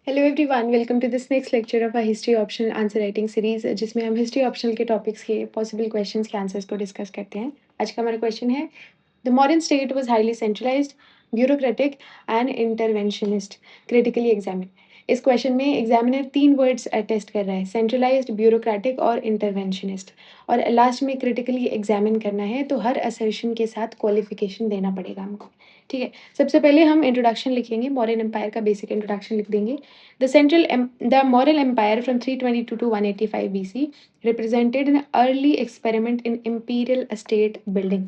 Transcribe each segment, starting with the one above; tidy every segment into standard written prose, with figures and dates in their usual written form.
Hello everyone, welcome to this next lecture of a history optional answer writing series जिसमें हम history optional के topics के possible questions के answers को discuss करते हैं। आज का हमारा क्वेश्चन है the modern state was highly centralised, bureaucratic and interventionist, critically examine. इस क्वेश्चन में एग्जामिनर तीन वर्ड्स टेस्ट कर रहा है, सेंट्रलाइज्ड, ब्यूरोक्रेटिक और इंटरवेंशनिस्ट, और लास्ट में क्रिटिकली एग्जामिन करना है। तो हर असर्शन के साथ क्वालिफिकेशन देना पड़ेगा हमको। ठीक है, सबसे पहले हम इंट्रोडक्शन लिखेंगे, मॉडर्न एम्पायर का बेसिक इंट्रोडक्शन लिख देंगे। The Mauryan Empire from 322 to 185 BC represented an early experiment in imperial state building,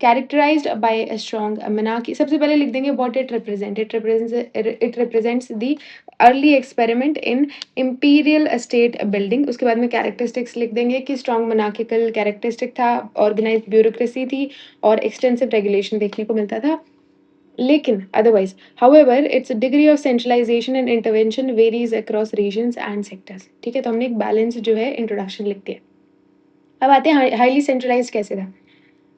characterized by a strong monarchy. सबसे पहले लिख देंगे what it represents. It represents the early experiment in imperial state building. उसके बाद में characteristics लिख देंगे कि strong monarchical characteristic था, organized bureaucracy थी और extensive regulation देखने को मिलता था। लेकिन otherwise however its degree of centralisation and intervention varies across regions and sectors. ठीक है, तो हमने एक बैलेंस जो है इंट्रोडक्शन लिख दिया। अब आते हैं हाईली सेंट्रलाइज कैसे था।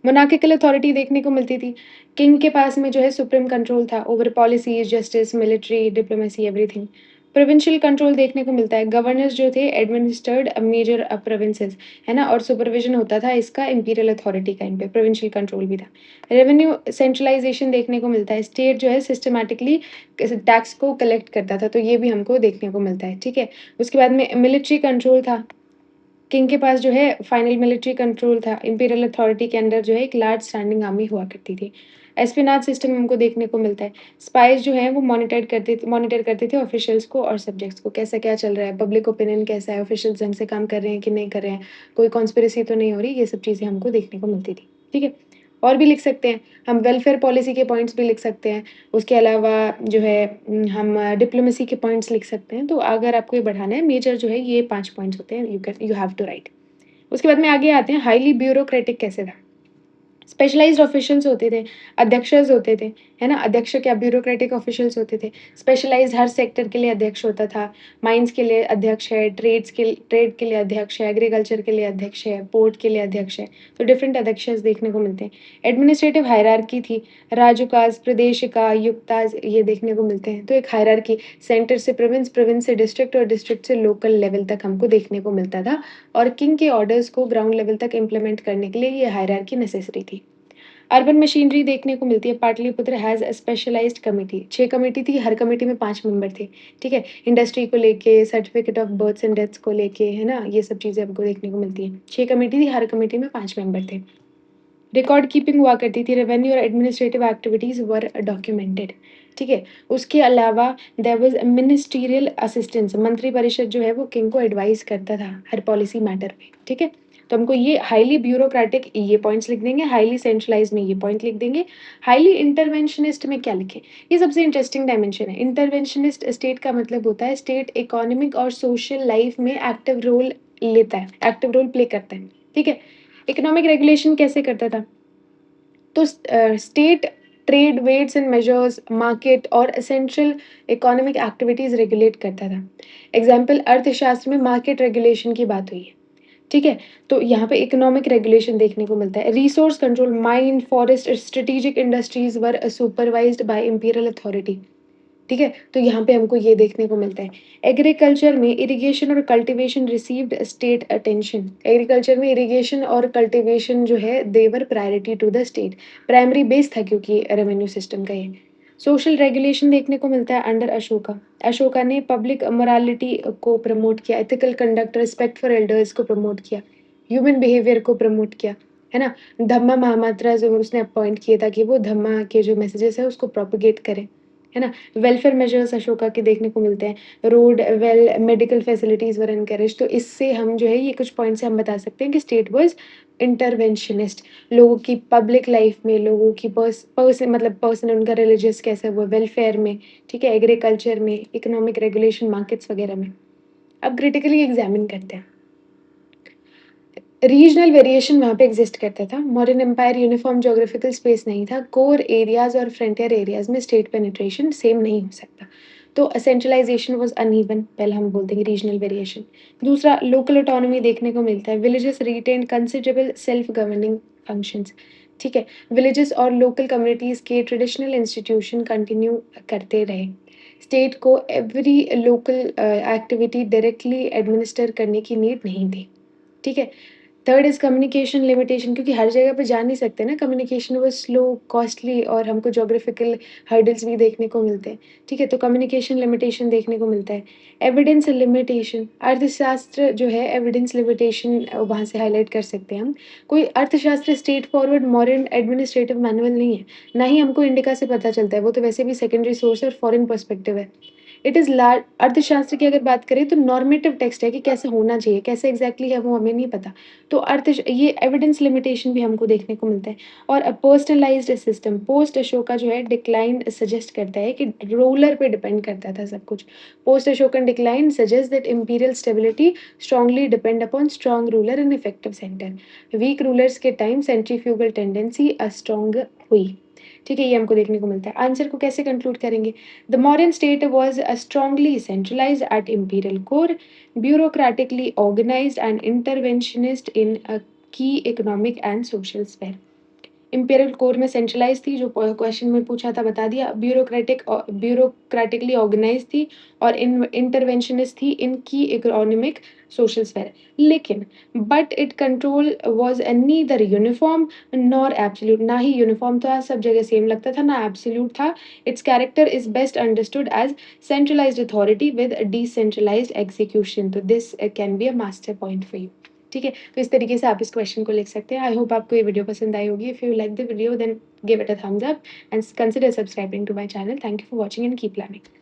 मोनार्किकल अथॉरिटी देखने को मिलती थी। किंग के पास में जो है सुप्रीम कंट्रोल था over policies, justice, military, diplomacy, everything. Provincial control देखने को मिलता है, गवर्नर्स जो थे एडमिनिस्टर्ड मेजर प्रोविंसेस, है ना, और सुपरविजन होता था इसका इंपीरियल अथॉरिटी का, इन पे प्रोविंशियल कंट्रोल भी था। रेवेन्यू सेंट्रलाइजेशन देखने को मिलता है, स्टेट जो है सिस्टमैटिकली टैक्स को कलेक्ट करता था, तो ये भी हमको देखने को मिलता है। ठीक है, उसके बाद में मिलिट्री कंट्रोल था, किंग के पास जो है फाइनल मिलिट्री कंट्रोल था। इंपीरियल अथॉरिटी के अंडर जो है एक लार्ज स्टैंडिंग आर्मी हुआ करती थी। एस्पिनाज सिस्टम हमको देखने को मिलता है, स्पाइस जो है वो मॉनिटर करते थे ऑफिशियल्स को और सब्जेक्ट्स को, कैसा क्या चल रहा है, पब्लिक ओपिनियन कैसा है, ऑफिशियल्स ढंग से काम कर रहे हैं कि नहीं कर रहे हैं, कोई कॉन्स्पिरेसी तो नहीं हो रही, ये सब चीज़ें हमको देखने को मिलती थी। ठीक है, और भी लिख सकते हैं हम, वेलफेयर पॉलिसी के पॉइंट्स भी लिख सकते हैं। उसके अलावा जो है हम डिप्लोमेसी के पॉइंट्स लिख सकते हैं। तो अगर आपको ये बढ़ाना है, मेजर जो है ये 5 पॉइंट्स होते हैं, यू हैव टू राइट। उसके बाद में आगे आते हैं हाईली ब्यूरोक्रेटिक कैसे था। स्पेशलाइज्ड ऑफिशियल्स होते थे, अध्यक्षस होते थे, है ना, अध्यक्ष क्या ब्यूरोक्रेटिक ऑफिशियल्स होते थे। स्पेशलाइज्ड हर सेक्टर के लिए अध्यक्ष होता था, माइंस के लिए अध्यक्ष है, ट्रेड के लिए अध्यक्ष है, एग्रीकल्चर के लिए अध्यक्ष है, पोर्ट के लिए अध्यक्ष है। तो डिफरेंट अध्यक्षस देखने को मिलते हैं। एडमिनिस्ट्रेटिव हायरार्की थी, राजुकाज, प्रदेशिका, युक्ताज, ये देखने को मिलते हैं। तो एक हायरार्की, सेंटर से प्रोविंस, प्रोविंस से डिस्ट्रिक्ट और डिस्ट्रिक्ट से लोकल लेवल तक हमको देखने को मिलता था, और किंग के ऑर्डर्स को ग्राउंड लेवल तक इम्प्लीमेंट करने के लिए ये हायरार्की नेसेसरी थी। अर्बन मशीनरी देखने को मिलती है, Pataliputra has a specialised committee, 6 committee थी, हर कमिटी में 5 मेंबर थे। ठीक है, इंडस्ट्री को लेके, certificate of births and deaths को लेके, है ना, ये सब चीज़ें हमको देखने को मिलती हैं। 6 कमिटी थी, हर कमिटी में 5 मेंबर थे। रिकॉर्ड कीपिंग हुआ करती थी, रेवेन्यू और एडमिनिस्ट्रेटिव एक्टिविटीज़ वर डॉक्यूमेंटेड। ठीक है, उसके अलावा देयर वाज मिनिस्टीरियल असिस्टेंस, मंत्री परिषद जो है वो किंग को एडवाइस करता था हर पॉलिसी मैटर पे। ठीक है, तो हमको ये हाईली ब्यूरोक्रेटिक ये पॉइंट्स लिख देंगे, हाईली सेंट्रलाइज में ये पॉइंट लिख देंगे। हाईली इंटरवेंशनिस्ट में क्या लिखें, ये सबसे इंटरेस्टिंग डायमेंशन है। इंटरवेंशनिस्ट स्टेट का मतलब होता है स्टेट इकोनॉमिक और सोशल लाइफ में एक्टिव रोल लेता है, एक्टिव रोल प्ले करता है। ठीक है, इकोनॉमिक रेगुलेशन कैसे करता था, तो state trade, weights and measures, market और एसेंशियल इकोनॉमिक एक्टिविटीज रेगुलेट करता था। एग्जाम्पल, अर्थशास्त्र में मार्केट रेगुलेशन की बात हुई है। ठीक है, तो यहाँ पे इकोनॉमिक रेगुलेशन देखने को मिलता है। Resource control, mine, forest, strategic industries were supervised by imperial authority. ठीक है, तो यहाँ पे हमको ये देखने को मिलता है। एग्रीकल्चर में इरिगेशन और cultivation received state attention, agriculture में इरिगेशन और कल्टीवेशन जो है they were priority to the state, primary base था क्योंकि रेवेन्यू सिस्टम का ये। सोशल रेगुलेशन देखने को मिलता है अंडर अशोका। अशोका ने पब्लिक मोरालिटी को प्रमोट किया, ethical conduct, respect for elders को प्रमोट किया, ह्यूमन बिहेवियर को प्रमोट किया, है ना। धम्मा महामात्रा जो उसने अपॉइंट किया था कि वो धम्मा के जो मैसेजेस है उसको प्रोपोगेट करें, है ना। वेलफेयर मेजर्स अशोका के देखने को मिलते हैं, रोड, वेल, मेडिकल फैसिलिटीज वर एनकरेज। तो इससे हम जो है ये कुछ पॉइंट से हम बता सकते हैं कि स्टेट वाज इंटरवेंशनिस्ट, लोगों की पब्लिक लाइफ में, लोगों की पर्सन उनका रिलीजियस कैसा हुआ, वेलफेयर में, ठीक है, एग्रीकल्चर में, इकोनॉमिक रेगुलेशन, मार्केट्स वगैरह में। अब क्रिटिकली एग्जामिन करते हैं। रीजनल वेरिएशन वहाँ पे एग्जिस्ट करता था, modern empire uniform geographical space नहीं था, कोर एरियाज और फ्रंटियर एरियाज में स्टेट पेनिट्रेशन सेम नहीं हो सकता। तो सेंट्रलाइजेशन वाज अनइवन, पहले हम बोल देंगे रीजनल वेरिएशन। दूसरा, लोकल ऑटोनॉमी देखने को मिलता है, villages retain considerable self governing functions. ठीक है, विलेजेस और लोकल कम्युनिटीज के ट्रेडिशनल इंस्टीट्यूशन कंटिन्यू करते रहे। स्टेट को every local activity directly administer करने की नीड नहीं थी, ठीक है। थर्ड इज़ कम्युनिकेशन लिमिटेशन, क्योंकि हर जगह पे जा नहीं सकते ना, कम्युनिकेशन वो स्लो, कॉस्टली और हमको ज्योग्राफिकल हर्डल्स भी देखने को मिलते हैं, ठीक है? तो कम्युनिकेशन लिमिटेशन देखने को मिलता है। एविडेंस लिमिटेशन, अर्थशास्त्र जो है एविडेंस लिमिटेशन वहाँ से हाइलाइट कर सकते हैं हम। कोई अर्थशास्त्र straight forward modern administrative manual नहीं है, ना ही हमको इंडिका से पता चलता है, वो तो वैसे भी सेकेंडरी सोर्स और फॉरेन पर्सपेक्टिव है। इट इज़ लार्ज अर्थशास्त्र की अगर बात करें तो नॉर्मेटिव टेक्स्ट है कि कैसे होना चाहिए, कैसे एग्ज़ैक्टली है वो हमें नहीं पता। तो ये एविडेंस लिमिटेशन भी हमको देखने को मिलता है। और पर्सनलाइज्ड सिस्टम, पोस्ट अशोका जो है डिक्लाइन सजेस्ट करता है कि रूलर पे डिपेंड करता था सब कुछ। Post Ashokan decline suggest that imperial stability strongly depend upon strong ruler and effective centre. Weak rulers के टाइम सेंट्रीफ्यूगल टेंडेंसी स्ट्रांग हुई, ठीक है? ये हमको देखने को मिलता है। आंसर को कैसे कंक्लूड करेंगे? The modern state was strongly centralised at imperial core, bureaucratically organized and interventionist in a key economic and social sphere. Imperial core में सेंट्रलाइज थी, जो क्वेश्चन में पूछा था बता दिया। ब्यूरोक्रेटिकली ऑर्गेनाइज थी और इंटरवेंशनिस्ट थी इन की इकोनॉमिक सोशल स्फेयर। लेकिन but it control was neither uniform nor absolute, ना ही यूनिफॉर्म था, सब जगह सेम लगता था, ना एब्सोल्यूट था। Its character is best understood as centralised authority with decentralised execution. तो this can be a master point for you, ठीक है? तो इस तरीके से आप इस क्वेश्चन को लिख सकते हैं। आई होप आपको ये वीडियो पसंद आई होगी। If you like the video then give it a thumbs up and consider subscribing to my channel. Thank you for watching and keep learning.